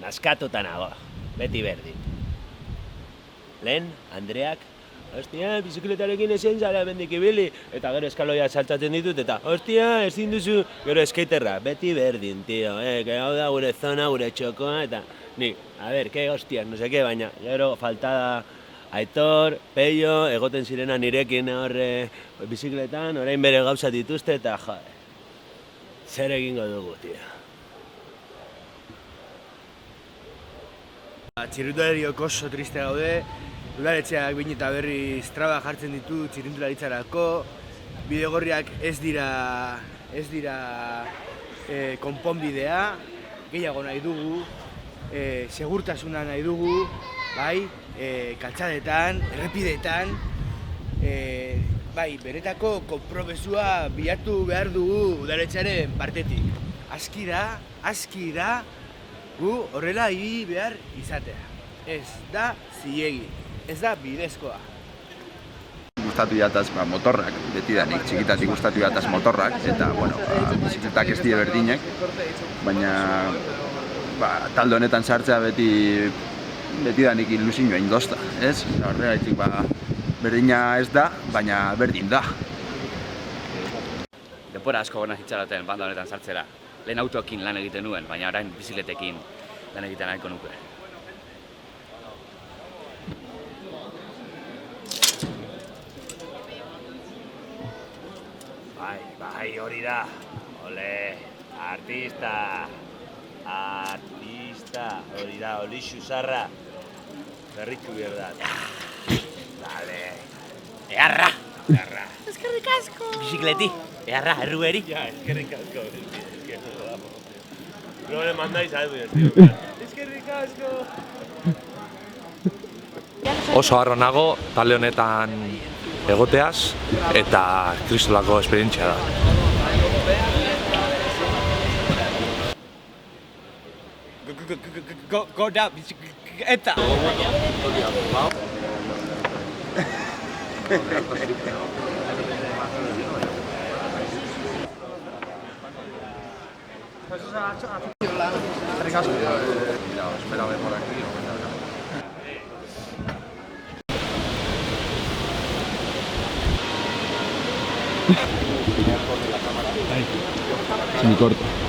naskatuta nago, beti berdin. Lehen, Andreak, hostia, bizikletarekin ezin zara hemendik ibili, eta gero eskaloia saltatzen ditut, eta hostia, ezin duzu, gero skaterra, beti berdin, tio, hau da gure zona, gure txokoa, eta ni, a ber, ke hostiak, no seke, baina gero faltada Aitor, Peio, egoten zirena nirekin horre bizikletan, orain bere gauza dituzte, eta jode, zer egingo dugu, tio. Txirrindulariok oso triste gaude, udaletxeak behin eta berriz traba jartzen ditu txirrindularitzarako, bidegorriak ez dira konponbidea, gehiago nahi dugu, segurtasuna nahi dugu, bai, kaltzadetan, errepidetan, bai, benetako konpromezua bilatu behar dugu udaletxearen partetik. Aski da, gu horrela ibili behar izatea. Ez da zilegi, ez da bidezkoa. Gustatu jataz motorrak, betidanik, txikitatik gustatu jataz motorrak, eta, bueno, bizikletak ez dira berdinek, baina talde honetan sartzea betidanik ilusioa indozta, ez? Horregaitik berdina ez da, baina berdin da. Denbora asko gona hitzaraten banda honetan sartzera. Lehen autoekin lan egiten nuen, baina orain bizikletekin lan egiten nahiko nuke. Bai, hori da. Ole, artista, hori da, Olixu Zarra. Berritu behar da. Dale. Earra! Eskerrik asko! Bizikleti, earra, erruberi. Ja, eskerrik asko. No le mandáis algo, tío. Eskerrik asko! Oso harro nago talde honetan egoteaz eta kristolako esperientzia da. Go da, eta! Se me corta.